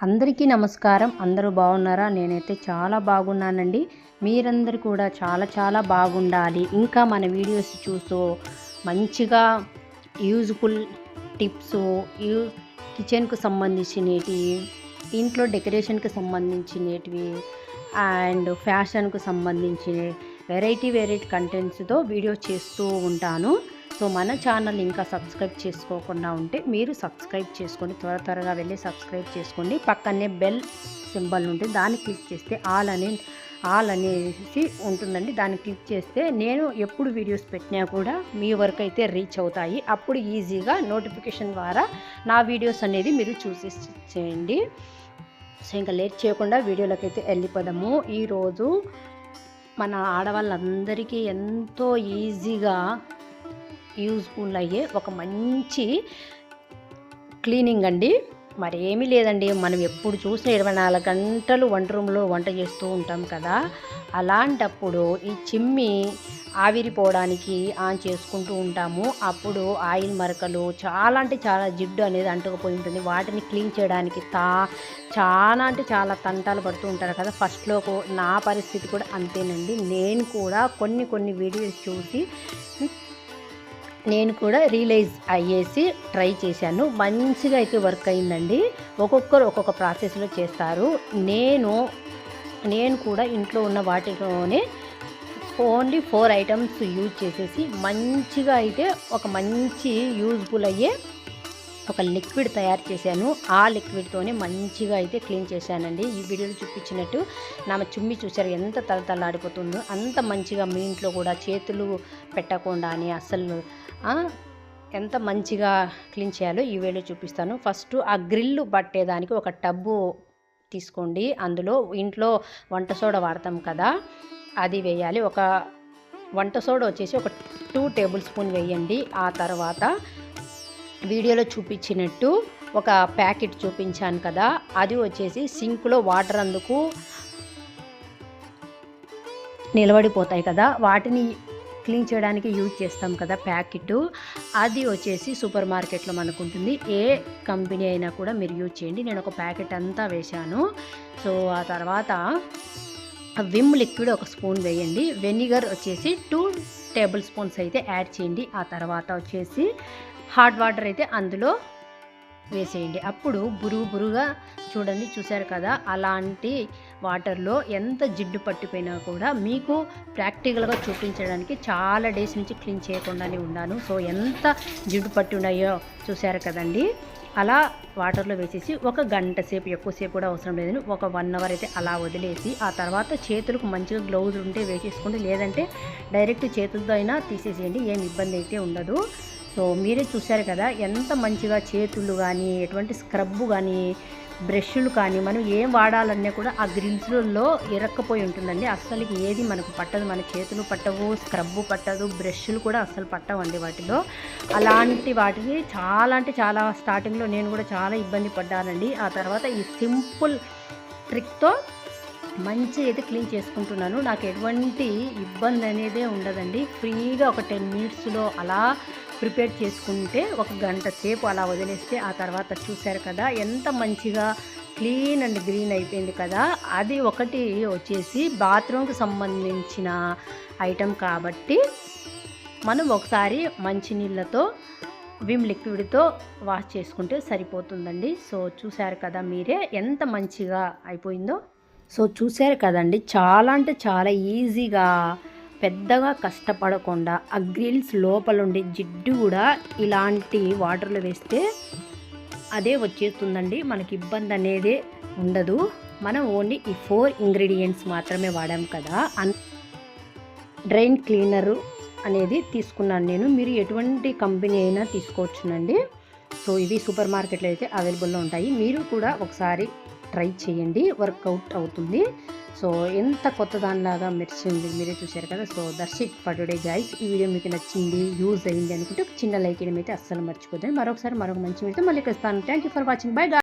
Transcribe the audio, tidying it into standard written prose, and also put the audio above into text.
అందరికీ నమస్కారం. అందరూ బాగున్నారా? నేనైతే చాలా బాగున్నానండి. మీరందరూ కూడా చాలా బాగుండాలి. ఇంకా మన వీడియోస్ చూస్తూ మంచిగా యూజ్ఫుల్ టిప్స్, కిచెన్కు సంబంధించినవి, ఇంట్లో డెకరేషన్కి సంబంధించినవి అండ్ ఫ్యాషన్కు సంబంధించిన వెరైటీ కంటెంట్స్తో వీడియో చేస్తూ ఉంటాను. సో మన ఛానల్ ఇంకా సబ్స్క్రైబ్ చేసుకోకుండా ఉంటే మీరు సబ్స్క్రైబ్ చేసుకోండి. త్వరగా వెళ్ళి సబ్స్క్రైబ్ చేసుకోండి. పక్కనే బెల్ సింబల్ ఉంటుంది, దాన్ని క్లిక్ చేస్తే ఆల్ అనేసి ఉంటుందండి. దాన్ని క్లిక్ చేస్తే నేను ఎప్పుడు వీడియోస్ పెట్టినా కూడా మీ వరకు అయితే రీచ్ అవుతాయి. అప్పుడు ఈజీగా నోటిఫికేషన్ ద్వారా నా వీడియోస్ అనేది మీరు చూసేయండి. సో ఇంకా లేట్ చేయకుండా వీడియోలోకి అయితే వెళ్ళిపోదాము. ఈరోజు మన ఆడవాళ్ళందరికీ ఎంతో ఈజీగా యూజ్ఫుల్ అయ్యే ఒక మంచి క్లీనింగ్ అండి. మరేమీ లేదండి, మనం ఎప్పుడు చూసిన 24 గంటలు వంట రూమ్లో వంట చేస్తూ ఉంటాం కదా. అలాంటప్పుడు ఈ చిమ్మి ఆవిరిపోవడానికి ఆన్ చేసుకుంటూ ఉంటాము. అప్పుడు ఆయిల్ మరకలు చాలా జిడ్డు అనేది అంటుకుపోయి ఉంటుంది. వాటిని క్లీన్ చేయడానికి చాలా తంటాలు పడుతూ ఉంటారు కదా. ఫస్ట్లో నా పరిస్థితి కూడా అంతేనండి. నేను కూడా కొన్ని వీడియోస్ చూసి నేను కూడా రియలైజ్ అయ్యేసి ట్రై చేశాను. మంచిగా అయితే వర్క్ అయిందండి. ఒక్కొక్కరు ఒక్కొక్క ప్రాసెస్లో చేస్తారు. నేను కూడా ఇంట్లో ఉన్న వాటిలోనే ఓన్లీ 4 ఐటమ్స్ యూజ్ చేసేసి మంచిగా అయితే ఒక మంచి యూజ్ఫుల్ అయ్యే ఒక లిక్విడ్ తయారు చేశాను. ఆ లిక్విడ్తోనే మంచిగా అయితే క్లీన్ చేశానండి. ఈ వీడియోలో చూపించినట్టు నా చుమ్మి చూసారు ఎంత తలతలాడిపోతుందో. అంత మంచిగా మీ ఇంట్లో కూడా చేతులు పెట్టకుండా అని అస్సలు ఎంత మంచిగా క్లీన్ చేయాలో ఈ వీడియో చూపిస్తాను. ఫస్ట్ ఆ గ్రిల్ పట్టేదానికి ఒక టబ్బు తీసుకోండి. అందులో ఇంట్లో వంట సోడా వాడతాం కదా, అది వేయాలి. ఒక వంట సోడా వచ్చేసి ఒక 2 టేబుల్ స్పూన్ వేయండి. ఆ తర్వాత వీడియోలో చూపించినట్టు ఒక ప్యాకెట్ చూపించాను కదా, అది వచ్చేసి సింక్లో వాటర్ అందుకు నిలబడిపోతాయి కదా, వాటిని క్లీన్ చేయడానికి యూజ్ చేస్తాం కదా ప్యాకెట్. అది వచ్చేసి సూపర్ మార్కెట్లో మనకు ఉంటుంది. ఏ కంపెనీ అయినా కూడా మీరు యూజ్ చేయండి. నేను ఒక ప్యాకెట్ అంతా వేశాను. సో ఆ తర్వాత విమ్ లిక్విడ్ ఒక స్పూన్ వేయండి. వెనిగర్ వచ్చేసి 2 టేబుల్ స్పూన్స్ అయితే యాడ్ చేయండి. ఆ తర్వాత వచ్చేసి హాట్ వాటర్ అయితే అందులో వేసేయండి. అప్పుడు బురుగా చూసారు కదా, అలాంటి వాటర్లో ఎంత జిడ్డు పట్టిపోయినా కూడా మీకు ప్రాక్టికల్గా చూపించడానికి చాలా డేస్ నుంచి క్లీన్ చేయకుండానే ఉన్నాను. సో ఎంత జిడ్డు పట్టి ఉన్నాయో చూసారు కదండి. అలా వాటర్లో వేసేసి ఒక గంట సేపు, ఎక్కువసేపు కూడా అవసరం లేదని, ఒక 1 అవర్ అయితే అలా వదిలేసి ఆ తర్వాత చేతులకు మంచిగా గ్లౌజ్ ఉంటే వేసేసుకోండి. లేదంటే డైరెక్ట్ చేతులతో అయినా తీసేసేయండి, ఏం ఇబ్బంది అయితే ఉండదు. సో మీరే చూశారు కదా ఎంత మంచిగా చేతులు కానీ, ఎటువంటి స్క్రబ్బు కానీ, బ్రష్లు కానీ మనం ఏం వాడాలన్నా కూడా ఆ గ్రిల్స్లలో ఇరక్కపోయి ఉంటుందండి. అస్సలకి ఏది మనకు పట్టదు. మన చేతులు పట్టవు, స్క్రబ్బు పట్టదు, బ్రష్లు కూడా అస్సలు పట్టవండి వాటిలో. అలాంటి వాటిని చాలా స్టార్టింగ్లో నేను కూడా చాలా ఇబ్బంది పడ్డానండి. ఆ తర్వాత ఈ సింపుల్ ట్రిక్తో మంచిగా అయితే క్లీన్ చేసుకుంటున్నాను. నాకు ఎటువంటి ఇబ్బంది అనేదే ఉండదండి. ఫ్రీగా ఒక 10 మినిట్స్లో అలా ప్రిపేర్ చేసుకుంటే ఒక గంట సేపు అలా వదిలేస్తే ఆ తర్వాత చూశారు కదా ఎంత మంచిగా క్లీన్ అండ్ గ్రీన్ అయిపోయింది కదా. అది ఒకటి వచ్చేసి బాత్రూమ్కి సంబంధించిన ఐటెం కాబట్టి మనం ఒకసారి మంచినీళ్ళతో విమ్ లిక్విడ్తో వాష్ చేసుకుంటే సరిపోతుందండి. సో చూశారు కదా మీరే ఎంత మంచిగా అయిపోయిందో. సో చూశారు కదండి, చాలా ఈజీగా, పెద్దగా కష్టపడకుండా ఆ గ్రిల్స్ లోపల ఉండే జిడ్డు కూడా ఇలాంటి వాటర్లో వేస్తే అదే వచ్చేస్తుందండి. మనకి ఇబ్బంది అనేది ఉండదు. మనం ఓన్లీ ఈ 4 ఇంగ్రీడియంట్స్ మాత్రమే వాడాం కదా. డ్రైన్ క్లీనరు అనేది తీసుకున్నాను నేను. మీరు ఎటువంటి కంపెనీ అయినా తీసుకోవచ్చునండి. సో ఇవి సూపర్ మార్కెట్లో అయితే అవైలబుల్లో ఉంటాయి. మీరు కూడా ఒకసారి ట్రై చేయండి, వర్కౌట్ అవుతుంది. సో ఎంత కొత్త దానిలాగా మెరిచింది, మీరే చూశారు కదా. So that's it for today guys. ఈ వీడియో మీకు నచ్చింది, యూజ్ అయింది అనుకుంటే ఒక చిన్న లైక్ ఇవ్వడం అయితే అస్సలు మర్చిపోతుంది. మరొక మంచి వీడియోతో మళ్ళీ కలుస్తాను. Thank you for watching. By.